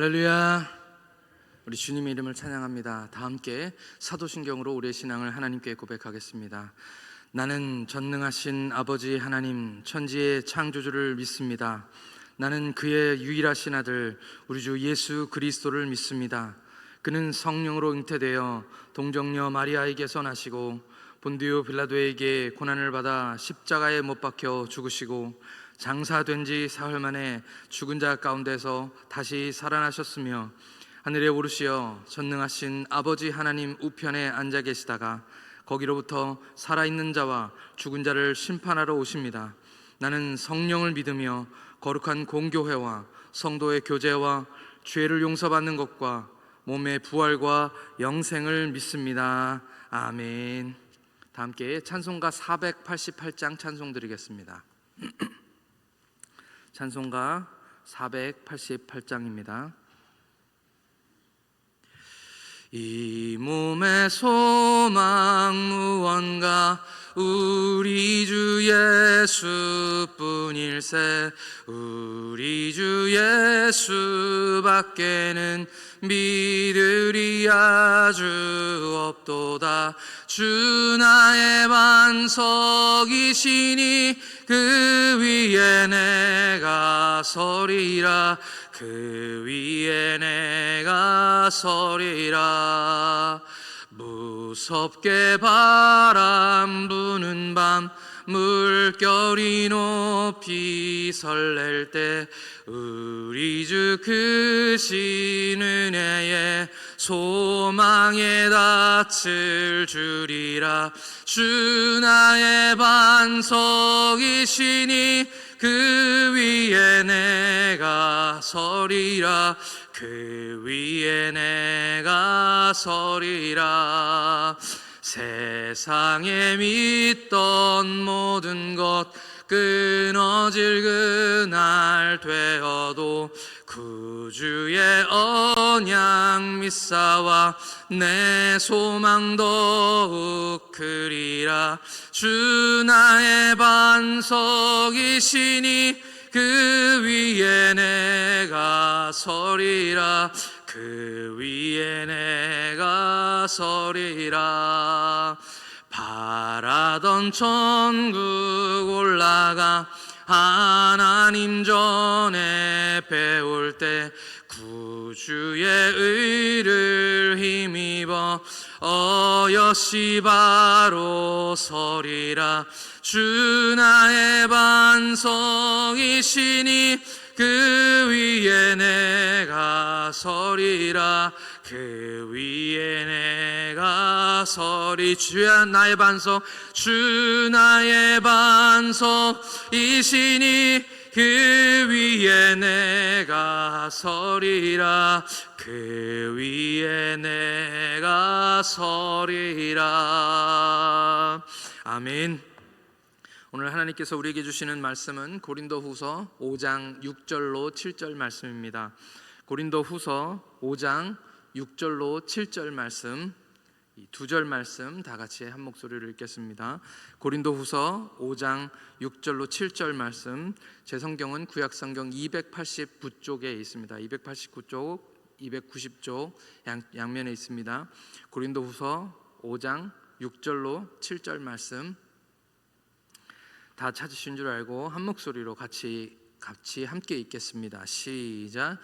할렐루야. 우리 주님의 이름을 찬양합니다. 다 함께 사도신경으로 우리의 신앙을 하나님께 고백하겠습니다. 나는 전능하신 아버지 하나님, 천지의 창조주를 믿습니다. 나는 그의 유일하신 아들 우리 주 예수 그리스도를 믿습니다. 그는 성령으로 잉태되어 동정녀 마리아에게서 나시고 본디오 빌라도에게 고난을 받아 십자가에 못 박혀 죽으시고 장사된 지 사흘 만에 죽은 자 가운데서 다시 살아나셨으며 하늘에 오르시어 전능하신 아버지 하나님 우편에 앉아 계시다가 거기로부터 살아있는 자와 죽은 자를 심판하러 오십니다. 나는 성령을 믿으며 거룩한 공교회와 성도의 교제와 죄를 용서받는 것과 몸의 부활과 영생을 믿습니다. 아멘. 다 함께 찬송가 488장 찬송 드리겠습니다. 찬송가 488장입니다. 이 몸의 소망 무언가 우리 주 예수뿐일세. 우리 주 예수밖에는 믿으리 아주 없도다. 주 나의 반석이시니 그 위에 내가 서리라. 그 위에 내가 서리라. 무섭게 바람 부는 밤 물결이 높이 설렐 때 우리 주 크신 은혜에 소망에 닻을 주리라. 주 나의 반석이시니 그 위에 내가 서리라. 그 위에 내가 서리라. 세상에 믿던 모든 것 끊어질 그날 되어도 구주의 언약 믿사와 내 소망 더욱 크리라. 주 나의 반석이시니 그 위에 내가 서리라. 그 위에 내가 서리라. 바라던 천국 올라가 하나님 전에 배울 때 구주의 의를 힘입어 어여시 바로 서리라. 주 나의 반석이시니 그 위에 내가 서리라. 그 위에 내가 서리. 주야 나의 반석, 주 나의 반석이시니 그 위에 내가 서리라. 그 위에 내가 서리라. 아멘. 오늘 하나님께서 우리에게 주시는 말씀은 고린도후서 5장 6절로 7절 말씀입니다. 고린도후서 5장 6절로 7절 말씀, 이 두 절 말씀 다 같이 한 목소리로 읽겠습니다. 고린도후서 5장 6절로 7절 말씀, 제 성경은 구약성경 289쪽에 있습니다. 289쪽, 290쪽 양면에 있습니다. 고린도후서 5장 6절로 7절 말씀 다 찾으신 줄 알고 한 목소리로 같이 함께 읽겠습니다. 시작.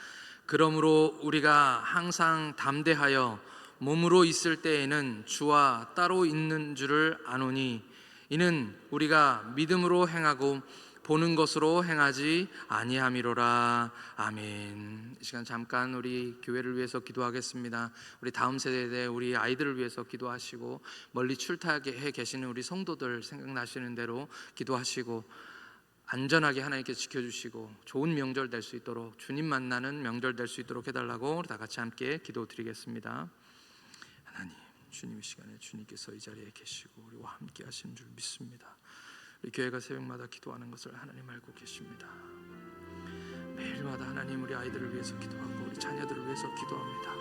그러므로 우리가 항상 담대하여 몸으로 있을 때에는 주와 따로 있는 줄을 아노니 이는 우리가 믿음으로 행하고 보는 것으로 행하지 아니함이로라. 아멘. 이 시간 잠깐 우리 교회를 위해서 기도하겠습니다. 우리 다음 세대에 우리 아이들을 위해서 기도하시고 멀리 출타해 계시는 우리 성도들 생각나시는 대로 기도하시고 안전하게 하나님께 지켜주시고 좋은 명절 될 수 있도록, 주님 만나는 명절 될 수 있도록 해달라고 다 같이 함께 기도드리겠습니다. 하나님, 주님 이 시간에 주님께서 이 자리에 계시고 우리와 함께 하신 줄 믿습니다. 우리 교회가 새벽마다 기도하는 것을 하나님 알고 계십니다. 매일마다 하나님 우리 아이들을 위해서 기도하고 우리 자녀들을 위해서 기도합니다.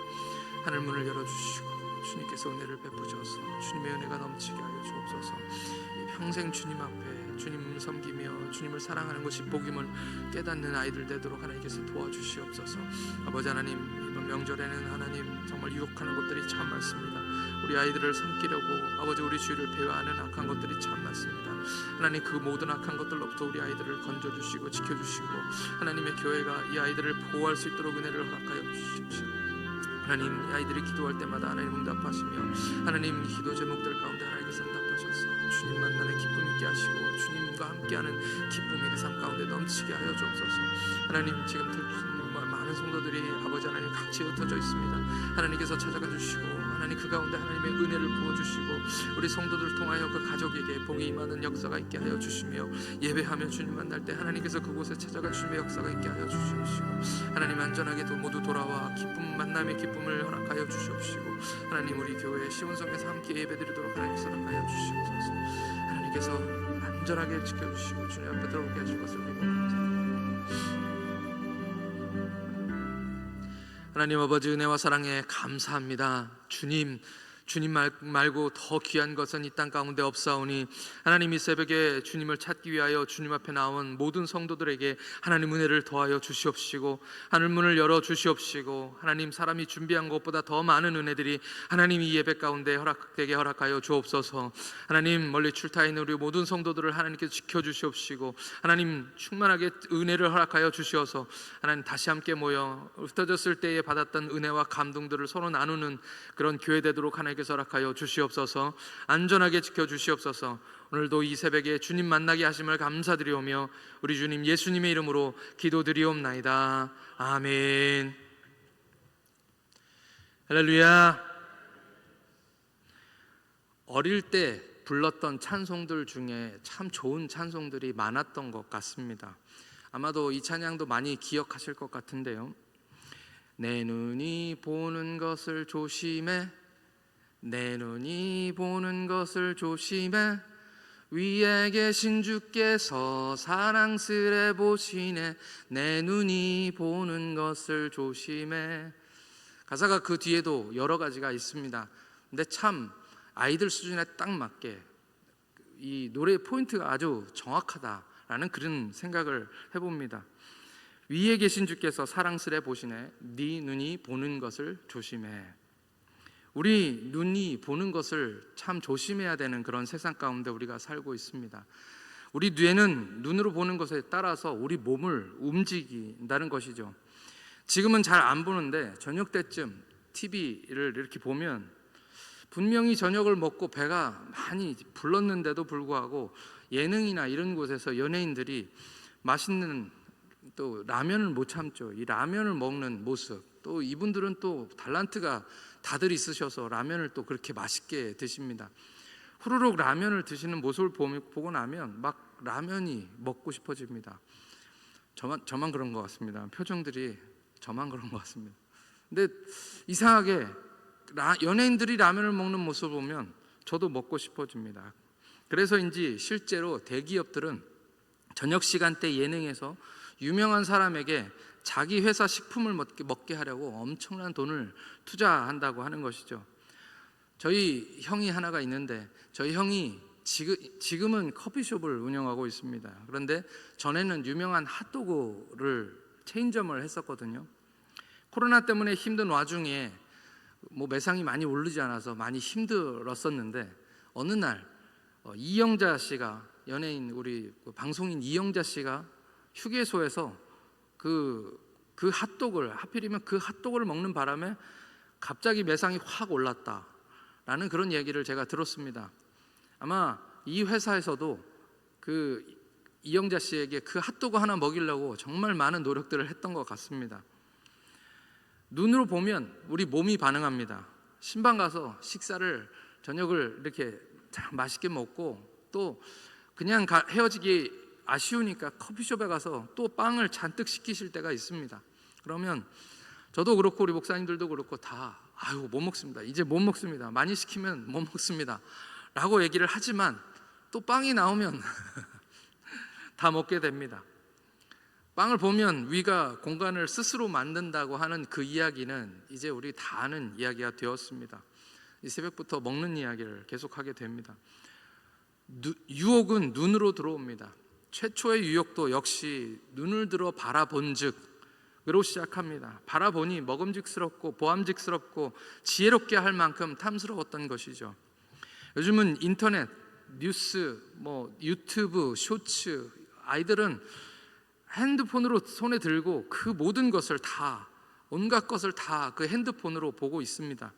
하늘 문을 열어주시고 주님께서 은혜를 베푸셔서 주님의 은혜가 넘치게 하여 주옵소서. 이 평생 주님 앞에 주님 섬기며 주님을 사랑하는 것이 복임을 깨닫는 아이들 되도록 하나님께서 도와주시옵소서. 아버지 하나님, 이번 명절에는 하나님 정말 유혹하는 것들이 참 많습니다. 우리 아이들을 섬기려고 아버지 우리 주위를 배회하는 악한 것들이 참 많습니다. 하나님, 그 모든 악한 것들로부터 우리 아이들을 건져주시고 지켜주시고 하나님의 교회가 이 아이들을 보호할 수 있도록 은혜를 허락하여 주십시오. 하나님, 이 아이들이 기도할 때마다 하나님 응답하시며 하나님 기도 제목들 가운데 하나님께서 응답하셔서 주님 만나는 기쁨 있게 하시고 주님과 함께하는 기쁨이 그 삶 가운데 넘치게 하여 주옵소서. 하나님, 지금 정말 많은 성도들이 아버지 하나님 각지에 흩어져 있습니다. 하나님께서 찾아가 주시고 하나님 그 가운데 하나님의 은혜를 부어주시고 우리 성도들을 통하여 그 가족에게 복이 임하는 역사가 있게 하여 주시며 예배하며 주님 만날 때 하나님께서 그곳에 찾아가 주님의 역사가 있게 하여 주시옵시고 하나님 안전하게 모두 돌아와 기쁨 만남의 기쁨을 허락하여 주시옵시고 하나님 우리 교회 시온성에서 함께 예배드리도록 하나님께서 허락하여 주시옵소서. 하나님께서 안전하게 지켜주시고 주님 앞에 들어오게 하실 것을 믿고 감사합니다. 하나님 아버지, 은혜와 사랑에 감사합니다. 주님 말고 더 귀한 것은 이 땅 가운데 없사오니 하나님, 이 새벽에 주님을 찾기 위하여 주님 앞에 나온 모든 성도들에게 하나님 은혜를 더하여 주시옵시고 하늘문을 열어 주시옵시고 하나님, 사람이 준비한 것보다 더 많은 은혜들이 하나님 이 예배 가운데 허락되게 허락하여 주옵소서. 하나님, 멀리 출타해 있는 우리 모든 성도들을 하나님께서 지켜주시옵시고 하나님 충만하게 은혜를 허락하여 주시어서 하나님 다시 함께 모여 흩어졌을 때에 받았던 은혜와 감동들을 서로 나누는 그런 교회 되도록 하나님께서 허락하여 주시옵소서. 안전하게 지켜주시옵소서. 오늘도 이 새벽에 주님 만나게 하심을 감사드리오며 우리 주님 예수님의 이름으로 기도드리옵나이다. 아멘. 할렐루야. 어릴 때 불렀던 찬송들 중에 참 좋은 찬송들이 많았던 것 같습니다. 아마도 이 찬양도 많이 기억하실 것 같은데요. 내 눈이 보는 것을 조심해, 내 눈이 보는 것을 조심해, 위에 계신 주께서 사랑스레 보시네, 내 눈이 보는 것을 조심해. 가사가 그 뒤에도 여러 가지가 있습니다. 근데 참 아이들 수준에 딱 맞게 이 노래의 포인트가 아주 정확하다라는 그런 생각을 해봅니다. 위에 계신 주께서 사랑스레 보시네, 네 눈이 보는 것을 조심해. 우리 눈이 보는 것을 참 조심해야 되는 그런 세상 가운데 우리가 살고 있습니다. 우리 뇌는 눈으로 보는 것에 따라서 우리 몸을 움직인다는 것이죠. 지금은 잘 안 보는데 저녁 때쯤 TV를 이렇게 보면 분명히 저녁을 먹고 배가 많이 불렀는데도 불구하고 예능이나 이런 곳에서 연예인들이 맛있는 또 라면을 못 참죠. 이 라면을 먹는 모습, 또 이분들은 또 탤런트가 다들 있으셔서 라면을 또 그렇게 맛있게 드십니다. 후루룩 라면을 드시는 모습을 보고 나면 막 라면이 먹고 싶어집니다. 저만 그런 것 같습니다. 표정들이 저만 그런 것 같습니다. 근데 이상하게 연예인들이 라면을 먹는 모습을 보면 저도 먹고 싶어집니다. 그래서인지 실제로 대기업들은 저녁 시간대 예능에서 유명한 사람에게 자기 회사 식품을 먹게 하려고 엄청난 돈을 투자한다고 하는 것이죠. 저희 형이 하나가 있는데 저희 형이 지금은 커피숍을 운영하고 있습니다. 그런데 전에는 유명한 핫도그를 체인점을 했었거든요. 코로나 때문에 힘든 와중에 매상이 많이 오르지 않아서 많이 힘들었었는데 어느 날 이영자 씨가, 연예인 우리 방송인 이영자 씨가 휴게소에서 그 핫도그를, 하필이면 그 핫도그를 먹는 바람에 갑자기 매상이 확 올랐다라는 그런 얘기를 제가 들었습니다. 아마 이 회사에서도 그 이영자 씨에게 그 핫도그 하나 먹이려고 정말 많은 노력들을 했던 것 같습니다. 눈으로 보면 우리 몸이 반응합니다. 신방 가서 저녁을 이렇게 맛있게 먹고 또 그냥 헤어지기 아쉬우니까 커피숍에 가서 또 빵을 잔뜩 시키실 때가 있습니다. 그러면 저도 그렇고 우리 목사님들도 그렇고 다 못 먹습니다. 이제 못 먹습니다. 많이 시키면 못 먹습니다 라고 얘기를 하지만 또 빵이 나오면 다 먹게 됩니다. 빵을 보면 위가 공간을 스스로 만든다고 하는 그 이야기는 이제 우리 다 아는 이야기가 되었습니다. 이 새벽부터 먹는 이야기를 계속하게 됩니다. 유혹은 눈으로 들어옵니다. 최초의 유혹도 역시 눈을 들어 바라본즉으로 시작합니다. 바라보니 먹음직스럽고 보암직스럽고 지혜롭게 할 만큼 탐스러웠던 것이죠. 요즘은 인터넷, 뉴스, 유튜브, 쇼츠, 아이들은 핸드폰으로 손에 들고 그 모든 것을 다, 온갖 것을 다 그 핸드폰으로 보고 있습니다.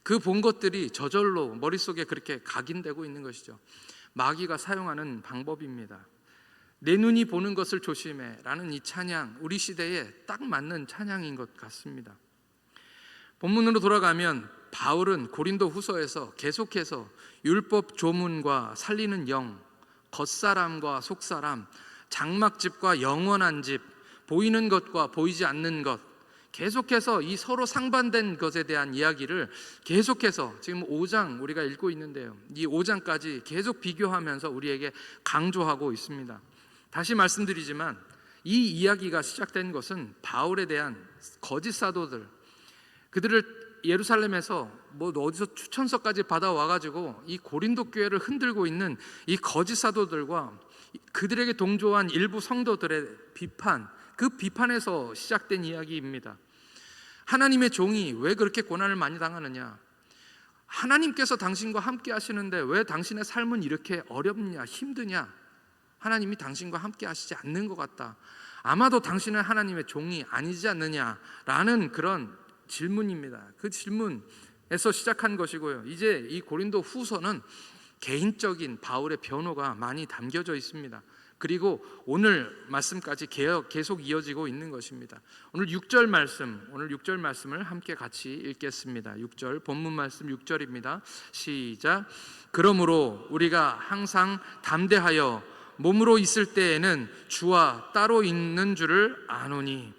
그 본 것들이 저절로 머릿속에 그렇게 각인되고 있는 것이죠. 마귀가 사용하는 방법입니다. 내 눈이 보는 것을 조심해 라는 이 찬양, 우리 시대에 딱 맞는 찬양인 것 같습니다. 본문으로 돌아가면 바울은 고린도 후서에서 계속해서 율법 조문과 살리는 영, 겉사람과 속사람, 장막집과 영원한 집, 보이는 것과 보이지 않는 것, 계속해서 이 서로 상반된 것에 대한 이야기를 계속해서 지금 5장 우리가 읽고 있는데요, 이 5장까지 계속 비교하면서 우리에게 강조하고 있습니다. 다시 말씀드리지만 이 이야기가 시작된 것은 바울에 대한 거짓 사도들, 그들을 예루살렘에서 어디서 추천서까지 받아와가지고 이 고린도 교회를 흔들고 있는 이 거짓 사도들과 그들에게 동조한 일부 성도들의 비판, 그 비판에서 시작된 이야기입니다. 하나님의 종이 왜 그렇게 고난을 많이 당하느냐, 하나님께서 당신과 함께 하시는데 왜 당신의 삶은 이렇게 어렵냐, 힘드냐, 하나님이 당신과 함께 하시지 않는 것 같다, 아마도 당신은 하나님의 종이 아니지 않느냐라는 그런 질문입니다. 그 질문에서 시작한 것이고요, 이제 이 고린도 후서는 개인적인 바울의 변호가 많이 담겨져 있습니다. 그리고 오늘 말씀까지 계속 이어지고 있는 것입니다. 오늘 6절 말씀을 함께 같이 읽겠습니다. 6절 본문 말씀 6절입니다. 시작. 그러므로 우리가 항상 담대하여 몸으로 있을 때에는 주와 따로 있는 줄을 아노니.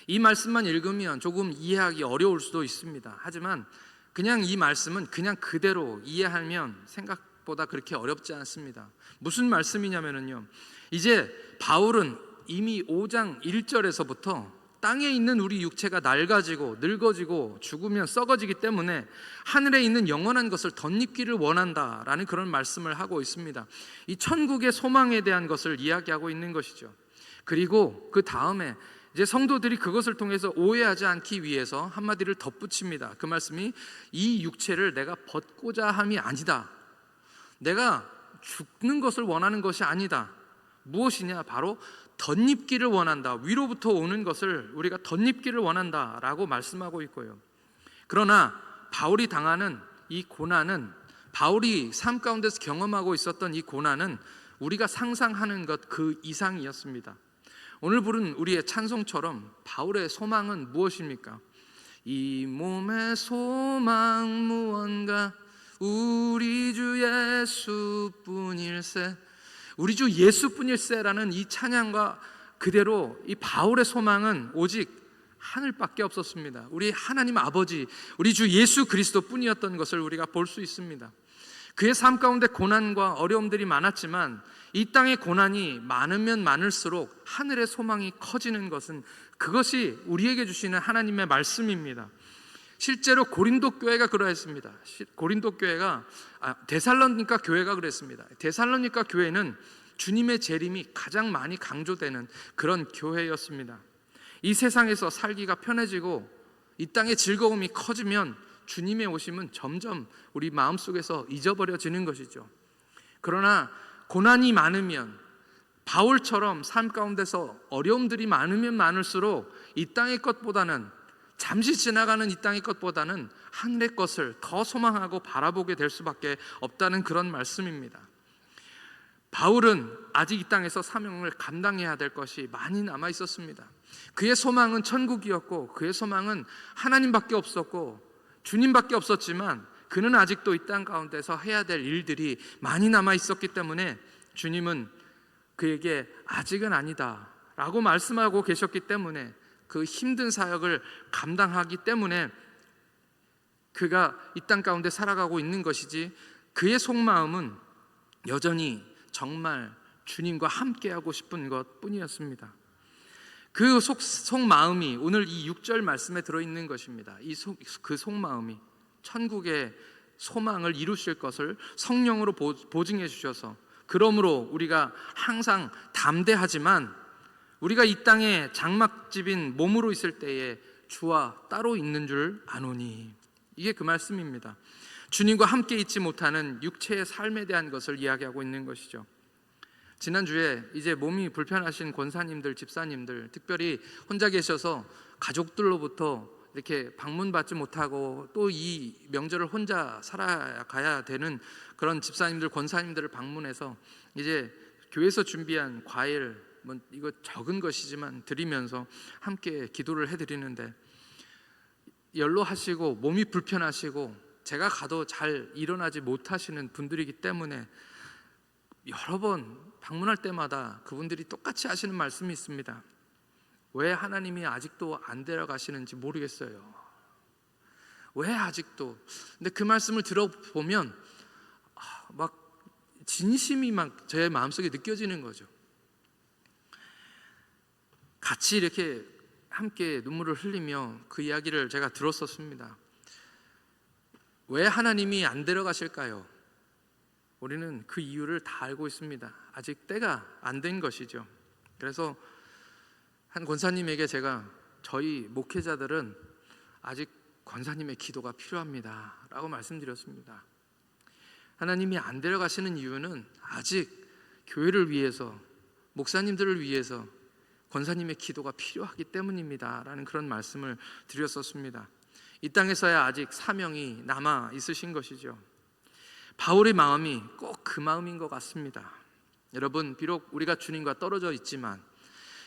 이 말씀만 읽으면 조금 이해하기 어려울 수도 있습니다. 하지만 그냥 이 말씀은 그냥 그대로 이해하면 생각보다 그렇게 어렵지 않습니다. 무슨 말씀이냐면요, 이제 바울은 이미 5장 1절에서부터 땅에 있는 우리 육체가 낡아지고 늙어지고 죽으면 썩어지기 때문에 하늘에 있는 영원한 것을 덧입기를 원한다라는 그런 말씀을 하고 있습니다. 이 천국의 소망에 대한 것을 이야기하고 있는 것이죠. 그리고 그 다음에 이제 성도들이 그것을 통해서 오해하지 않기 위해서 한마디를 덧붙입니다. 그 말씀이 이 육체를 내가 벗고자 함이 아니다, 내가 죽는 것을 원하는 것이 아니다. 무엇이냐? 바로 덧입기를 원한다. 위로부터 오는 것을 우리가 덧입기를 원한다라고 말씀하고 있고요. 그러나 바울이 당하는 이 고난은, 바울이 삶 가운데서 경험하고 있었던 이 고난은 우리가 상상하는 것 그 이상이었습니다. 오늘 부른 우리의 찬송처럼 바울의 소망은 무엇입니까? 이 몸의 소망 무언가 우리 주 예수뿐일세, 우리 주 예수뿐일세라는 이 찬양과 그대로 이 바울의 소망은 오직 하늘밖에 없었습니다. 우리 하나님 아버지, 우리 주 예수 그리스도뿐이었던 것을 우리가 볼 수 있습니다. 그의 삶 가운데 고난과 어려움들이 많았지만 이 땅의 고난이 많으면 많을수록 하늘의 소망이 커지는 것은, 그것이 우리에게 주시는 하나님의 말씀입니다. 실제로 고린도 교회가 그러했습니다. 고린도 교회가 데살로니가 교회가 그랬습니다. 데살로니가 교회는 주님의 재림이 가장 많이 강조되는 그런 교회였습니다. 이 세상에서 살기가 편해지고 이 땅의 즐거움이 커지면 주님의 오심은 점점 우리 마음속에서 잊어버려지는 것이죠. 그러나 고난이 많으면, 바울처럼 삶 가운데서 어려움들이 많으면 많을수록 이 땅의 것보다는, 잠시 지나가는 이 땅의 것보다는 하늘의 것을 더 소망하고 바라보게 될 수밖에 없다는 그런 말씀입니다. 바울은 아직 이 땅에서 사명을 감당해야 될 것이 많이 남아 있었습니다. 그의 소망은 천국이었고 그의 소망은 하나님밖에 없었고 주님밖에 없었지만 그는 아직도 이 땅 가운데서 해야 될 일들이 많이 남아 있었기 때문에 주님은 그에게 아직은 아니다 라고 말씀하고 계셨기 때문에, 그 힘든 사역을 감당하기 때문에 그가 이 땅 가운데 살아가고 있는 것이지, 그의 속마음은 여전히 정말 주님과 함께하고 싶은 것 뿐이었습니다. 그 속마음이 오늘 이 6절 말씀에 들어있는 것입니다. 그 속마음이 천국의 소망을 이루실 것을 성령으로 보증해 주셔서, 그러므로 우리가 항상 담대하지만 우리가 이 땅에 장막집인 몸으로 있을 때에 주와 따로 있는 줄 아노니, 이게 그 말씀입니다. 주님과 함께 있지 못하는 육체의 삶에 대한 것을 이야기하고 있는 것이죠. 지난주에 이제 몸이 불편하신 권사님들, 집사님들, 특별히 혼자 계셔서 가족들로부터 이렇게 방문받지 못하고 또 이 명절을 혼자 살아가야 되는 그런 집사님들, 권사님들을 방문해서 이제 교회에서 준비한 과일, 이거 적은 것이지만 드리면서 함께 기도를 해드리는데, 연로하시고 몸이 불편하시고 제가 가도 잘 일어나지 못하시는 분들이기 때문에 여러 번 방문할 때마다 그분들이 똑같이 하시는 말씀이 있습니다. 왜 하나님이 아직도 안 데려가시는지 모르겠어요. 왜 아직도? 근데 그 말씀을 들어보면 막 진심이 막 제 마음속에 느껴지는 거죠. 같이 이렇게 함께 눈물을 흘리며 그 이야기를 제가 들었었습니다. 왜 하나님이 안 데려가실까요? 우리는 그 이유를 다 알고 있습니다. 아직 때가 안 된 것이죠. 그래서 한 권사님에게 제가, 저희 목회자들은 아직 권사님의 기도가 필요합니다 라고 말씀드렸습니다. 하나님이 안 데려가시는 이유는 아직 교회를 위해서, 목사님들을 위해서 권사님의 기도가 필요하기 때문입니다 라는 그런 말씀을 드렸었습니다. 이 땅에서야 아직 사명이 남아 있으신 것이죠. 바울의 마음이 꼭 그 마음인 것 같습니다. 여러분, 비록 우리가 주님과 떨어져 있지만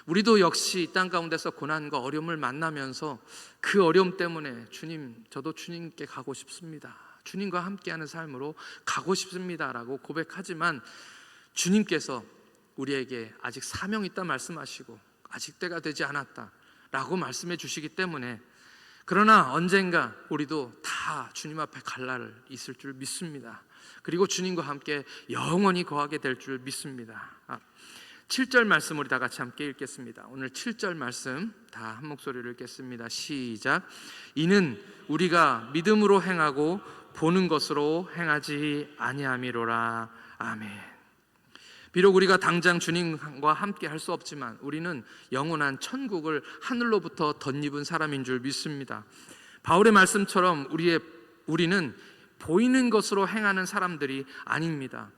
우리도 역시 이 땅 가운데서 고난과 어려움을 만나면서 그 어려움 때문에 주님, 저도 주님께 가고 싶습니다, 주님과 함께하는 삶으로 가고 싶습니다 라고 고백하지만, 주님께서 우리에게 아직 사명이 있다 말씀하시고 아직 때가 되지 않았다 라고 말씀해 주시기 때문에, 그러나 언젠가 우리도 다 주님 앞에 갈 날 있을 줄 믿습니다. 그리고 주님과 함께 영원히 거하게 될 줄 믿습니다. 7절 말씀 우리 다 같이 함께 읽겠습니다. 오늘 7절 말씀 다 한 목소리로 읽겠습니다. 시작. 이는 우리가 믿음으로 행하고 보는 것으로 행하지 아니함이로라. 아멘. 비록 우리가 당장 주님과 함께 할 수 없지만 우리는 영원한 천국을 하늘로부터 덧입은 사람인 줄 믿습니다. 바울의 말씀처럼 우리는 보이는 것으로 행하는 사람들이 아닙니다.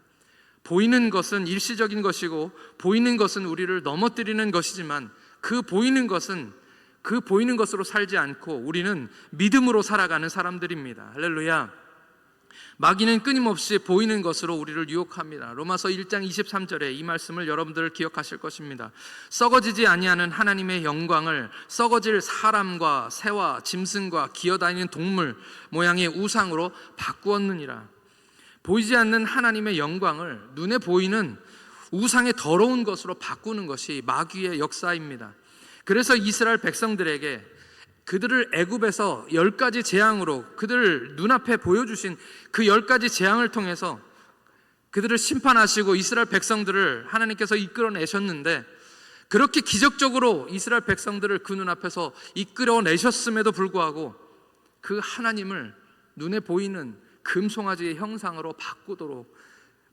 보이는 것은 일시적인 것이고 보이는 것은 우리를 넘어뜨리는 것이지만 그 보이는 것으로 살지 않고 우리는 믿음으로 살아가는 사람들입니다. 할렐루야. 마귀는 끊임없이 보이는 것으로 우리를 유혹합니다. 로마서 1장 23절에 이 말씀을 여러분들 기억하실 것입니다. 썩어지지 아니하는 하나님의 영광을 썩어질 사람과 새와 짐승과 기어다니는 동물 모양의 우상으로 바꾸었느니라. 보이지 않는 하나님의 영광을 눈에 보이는 우상의 더러운 것으로 바꾸는 것이 마귀의 역사입니다. 그래서 이스라엘 백성들에게 그들을 애굽에서 10가지 재앙으로 그들 눈앞에 보여주신 그 10가지 재앙을 통해서 그들을 심판하시고 이스라엘 백성들을 하나님께서 이끌어내셨는데, 그렇게 기적적으로 이스라엘 백성들을 그 눈앞에서 이끌어내셨음에도 불구하고 그 하나님을 눈에 보이는 금송아지의 형상으로 바꾸도록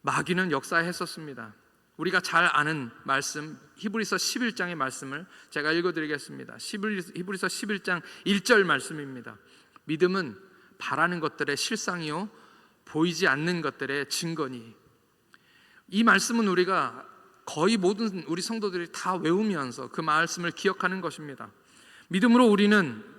마귀는 역사했었습니다. 우리가 잘 아는 말씀, 히브리서 11장의 말씀을 제가 읽어드리겠습니다. 히브리서 11장 1절 말씀입니다. 믿음은 바라는 것들의 실상이요 보이지 않는 것들의 증거니. 이 말씀은 우리가 거의 모든 우리 성도들이 다 외우면서 그 말씀을 기억하는 것입니다. 믿음으로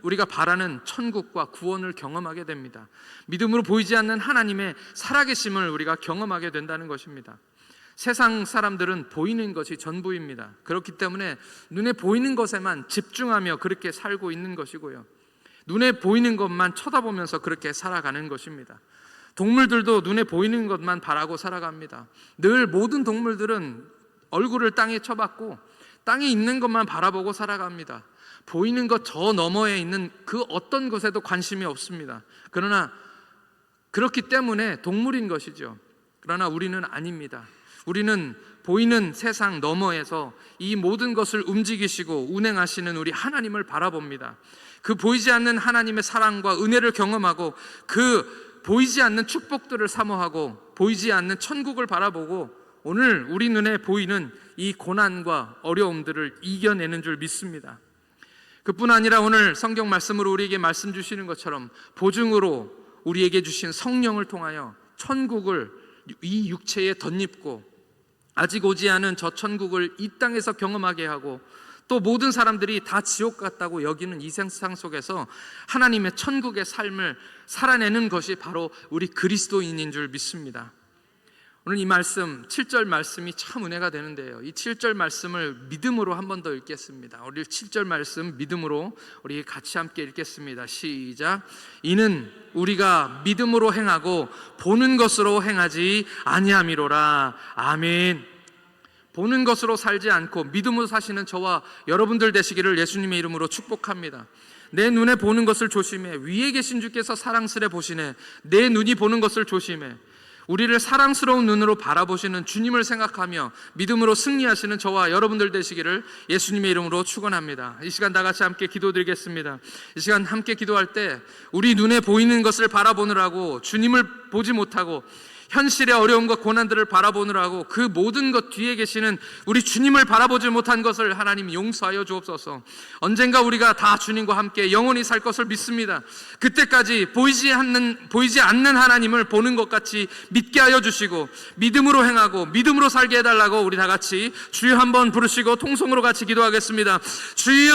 우리가 바라는 천국과 구원을 경험하게 됩니다. 믿음으로 보이지 않는 하나님의 살아계심을 우리가 경험하게 된다는 것입니다. 세상 사람들은 보이는 것이 전부입니다. 그렇기 때문에 눈에 보이는 것에만 집중하며 그렇게 살고 있는 것이고요, 눈에 보이는 것만 쳐다보면서 그렇게 살아가는 것입니다. 동물들도 눈에 보이는 것만 바라고 살아갑니다. 늘 모든 동물들은 얼굴을 땅에 쳐박고 땅에 있는 것만 바라보고 살아갑니다. 보이는 것 저 너머에 있는 그 어떤 것에도 관심이 없습니다. 그러나 그렇기 때문에 동물인 것이죠. 그러나 우리는 아닙니다. 우리는 보이는 세상 너머에서 이 모든 것을 움직이시고 운행하시는 우리 하나님을 바라봅니다. 그 보이지 않는 하나님의 사랑과 은혜를 경험하고 그 보이지 않는 축복들을 사모하고 보이지 않는 천국을 바라보고 오늘 우리 눈에 보이는 이 고난과 어려움들을 이겨내는 줄 믿습니다. 그뿐 아니라 오늘 성경 말씀으로 우리에게 말씀 주시는 것처럼 보증으로 우리에게 주신 성령을 통하여 천국을 이 육체에 덧입고 아직 오지 않은 저 천국을 이 땅에서 경험하게 하고 또 모든 사람들이 다 지옥 같다고 여기는 이 세상 속에서 하나님의 천국의 삶을 살아내는 것이 바로 우리 그리스도인인 줄 믿습니다. 오늘 이 말씀 7절 말씀이 참 은혜가 되는데요, 이 7절 말씀을 믿음으로 한 번 더 읽겠습니다. 우리 7절 말씀 믿음으로 우리 같이 함께 읽겠습니다. 시작. 이는 우리가 믿음으로 행하고 보는 것으로 행하지 아니함이로라. 아멘. 보는 것으로 살지 않고 믿음으로 사시는 저와 여러분들 되시기를 예수님의 이름으로 축복합니다. 내 눈에 보는 것을 조심해. 위에 계신 주께서 사랑스레 보시네. 내 눈이 보는 것을 조심해. 우리를 사랑스러운 눈으로 바라보시는 주님을 생각하며 믿음으로 승리하시는 저와 여러분들 되시기를 예수님의 이름으로 축원합니다. 이 시간 다 같이 함께 기도드리겠습니다. 이 시간 함께 기도할 때 우리 눈에 보이는 것을 바라보느라고 주님을 보지 못하고 현실의 어려움과 고난들을 바라보느라고 그 모든 것 뒤에 계시는 우리 주님을 바라보지 못한 것을 하나님 용서하여 주옵소서. 언젠가 우리가 다 주님과 함께 영원히 살 것을 믿습니다. 그때까지 보이지 않는 하나님을 보는 것 같이 믿게 하여 주시고 믿음으로 행하고 믿음으로 살게 해달라고 우리 다 같이 주여 한번 부르시고 통성으로 같이 기도하겠습니다. 주여!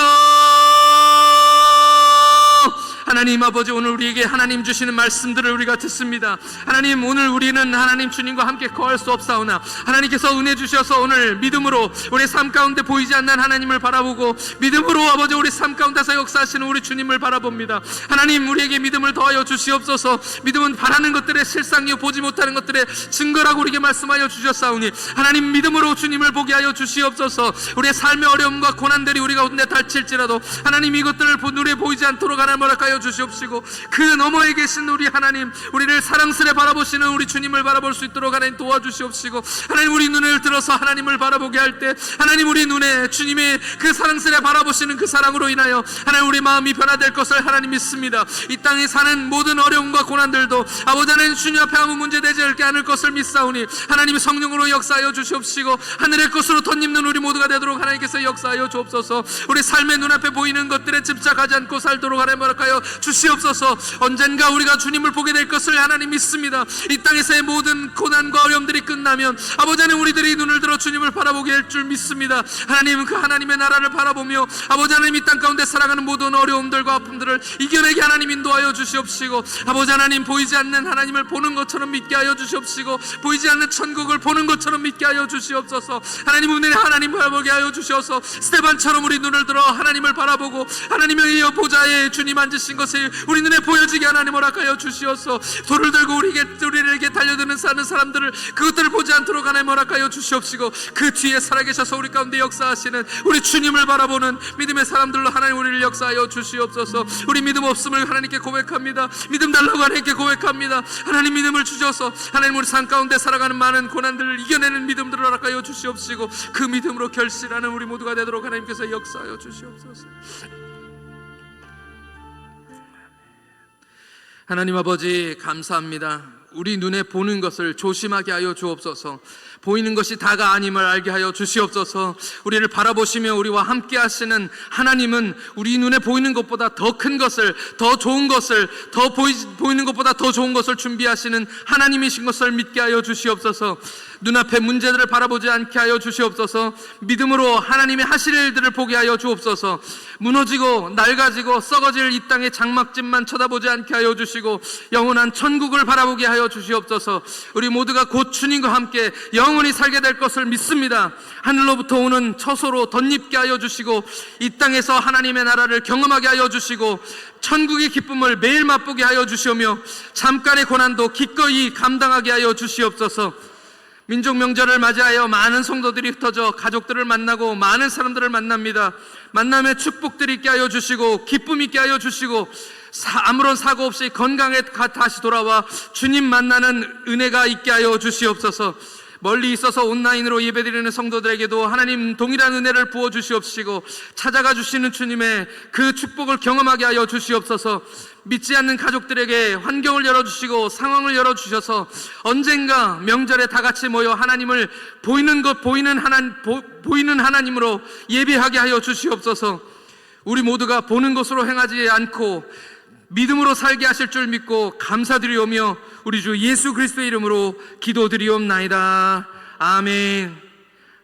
하나님 아버지, 오늘 우리에게 하나님 주시는 말씀들을 우리가 듣습니다. 하나님, 오늘 우리는 하나님 주님과 함께 거할 수 없사오나 하나님께서 은혜 주셔서 오늘 믿음으로 우리 삶 가운데 보이지 않는 하나님을 바라보고 믿음으로 아버지 우리 삶 가운데서 역사하시는 우리 주님을 바라봅니다. 하나님, 우리에게 믿음을 더하여 주시옵소서. 믿음은 바라는 것들의 실상이요 보지 못하는 것들의 증거라고 우리에게 말씀하여 주셨사오니 하나님, 믿음으로 주님을 보게 하여 주시옵소서. 우리의 삶의 어려움과 고난들이 우리 가운데 닥칠지라도 하나님, 이것들을 눈에 보이지 않도록 하나님 허락하여 주시옵시고 그 너머에 계신 우리 하나님, 우리를 사랑스레 바라보시는 우리 주님을 바라볼 수 있도록 하나님 도와주시옵시고, 하나님 우리 눈을 들어서 하나님을 바라보게 할 때 하나님 우리 눈에 주님의 그 사랑스레 바라보시는 그 사랑으로 인하여 하나님 우리 마음이 변화될 것을 하나님 믿습니다. 이 땅에 사는 모든 어려움과 고난들도 아버지 하나님 주님 앞에 아무 문제 되지 않을 것을 믿사오니 하나님 성령으로 역사하여 주시옵시고 하늘의 것으로 덧입는 우리 모두가 되도록 하나님께서 역사하여 주옵소서. 우리 삶의 눈앞에 보이는 것들에 집착하지 않고 살도록 하나님 허락하여 주시옵소서. 언젠가 우리가 주님을 보게 될 것을 하나님 믿습니다. 이 땅에서의 모든 고난과 어려움들이 끝나면 아버지 하나님 우리들이 눈을 들어 주님을 바라보게 할 줄 믿습니다. 하나님은 그 하나님의 나라를 바라보며 아버지 하나님 이 땅 가운데 살아가는 모든 어려움들과 아픔들을 이겨내게 하나님 인도하여 주시옵시고, 아버지 하나님 보이지 않는 하나님을 보는 것처럼 믿게 하여 주시옵시고 보이지 않는 천국을 보는 것처럼 믿게 하여 주시옵소서. 하나님 은혜의 하나님 바라보게 하여 주셔서 스데반처럼 우리 눈을 들어 하나님을 바라보고 하나님의 보좌에 주님 앉으신 것을 우리 눈에 보여지게 하나님 허락하여 주시옵소서. 돌을 들고 우리에게 달려드는 사는 사람들을 그것들을 보지 않도록 하나님 허락하여 주시옵시고 그 뒤에 살아계셔서 우리 가운데 역사하시는 우리 주님을 바라보는 믿음의 사람들로 하나님 우리를 역사하여 주시옵소서. 우리 믿음 없음을 하나님께 고백합니다. 믿음 달라고 하나님께 고백합니다. 하나님 믿음을 주셔서 하나님 우리 삶 가운데 살아가는 많은 고난들을 이겨내는 믿음들을 허락하여 주시옵시고 그 믿음으로 결실하는 우리 모두가 되도록 하나님께서 역사하여 주시옵소서. 하나님 아버지 감사합니다. 우리 눈에 보는 것을 조심하게 하여 주옵소서. 보이는 것이 다가 아님을 알게 하여 주시옵소서. 우리를 바라보시며 우리와 함께 하시는 하나님은 우리 눈에 보이는 것보다 더 큰 것을, 더 좋은 것을, 보이는 것보다 더 좋은 것을 준비하시는 하나님이신 것을 믿게 하여 주시옵소서. 눈앞의 문제들을 바라보지 않게 하여 주시옵소서. 믿음으로 하나님의 하실 일들을 보게 하여 주옵소서. 무너지고 낡아지고 썩어질 이 땅의 장막집만 쳐다보지 않게 하여 주시고 영원한 천국을 바라보게 하여 주시옵소서. 우리 모두가 곧 주님과 함께 영원히 살게 될 것을 믿습니다. 하늘로부터 오는 처소로 덧입게 하여 주시고 이 땅에서 하나님의 나라를 경험하게 하여 주시고 천국의 기쁨을 매일 맛보게 하여 주시오며 잠깐의 고난도 기꺼이 감당하게 하여 주시옵소서. 민족 명절을 맞이하여 많은 성도들이 흩어져 가족들을 만나고 많은 사람들을 만납니다. 만남의 축복들이 있게 하여 주시고 기쁨 있게 하여 주시고 아무런 사고 없이 건강에 다시 돌아와 주님 만나는 은혜가 있게 하여 주시옵소서. 멀리 있어서 온라인으로 예배드리는 성도들에게도 하나님 동일한 은혜를 부어 주시옵시고 찾아가 주시는 주님의 그 축복을 경험하게 하여 주시옵소서. 믿지 않는 가족들에게 환경을 열어주시고 상황을 열어주셔서 언젠가 명절에 다 같이 모여 하나님을 보이는 하나님으로 예배하게 하여 주시옵소서. 우리 모두가 보는 것으로 행하지 않고 믿음으로 살게 하실 줄 믿고 감사드리오며 우리 주 예수 그리스도의 이름으로 기도드리옵나이다. 아멘.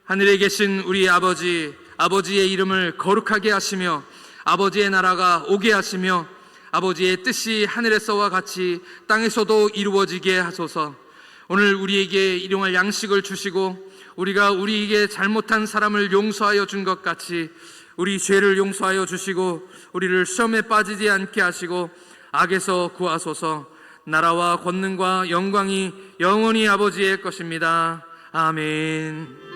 하늘에 계신 우리 아버지, 아버지의 이름을 거룩하게 하시며 아버지의 나라가 오게 하시며 아버지의 뜻이 하늘에서와 같이 땅에서도 이루어지게 하소서. 오늘 우리에게 일용할 양식을 주시고 우리가 우리에게 잘못한 사람을 용서하여 준 것 같이 우리 죄를 용서하여 주시고 우리를 시험에 빠지지 않게 하시고 악에서 구하소서. 나라와 권능과 영광이 영원히 아버지의 것입니다. 아멘.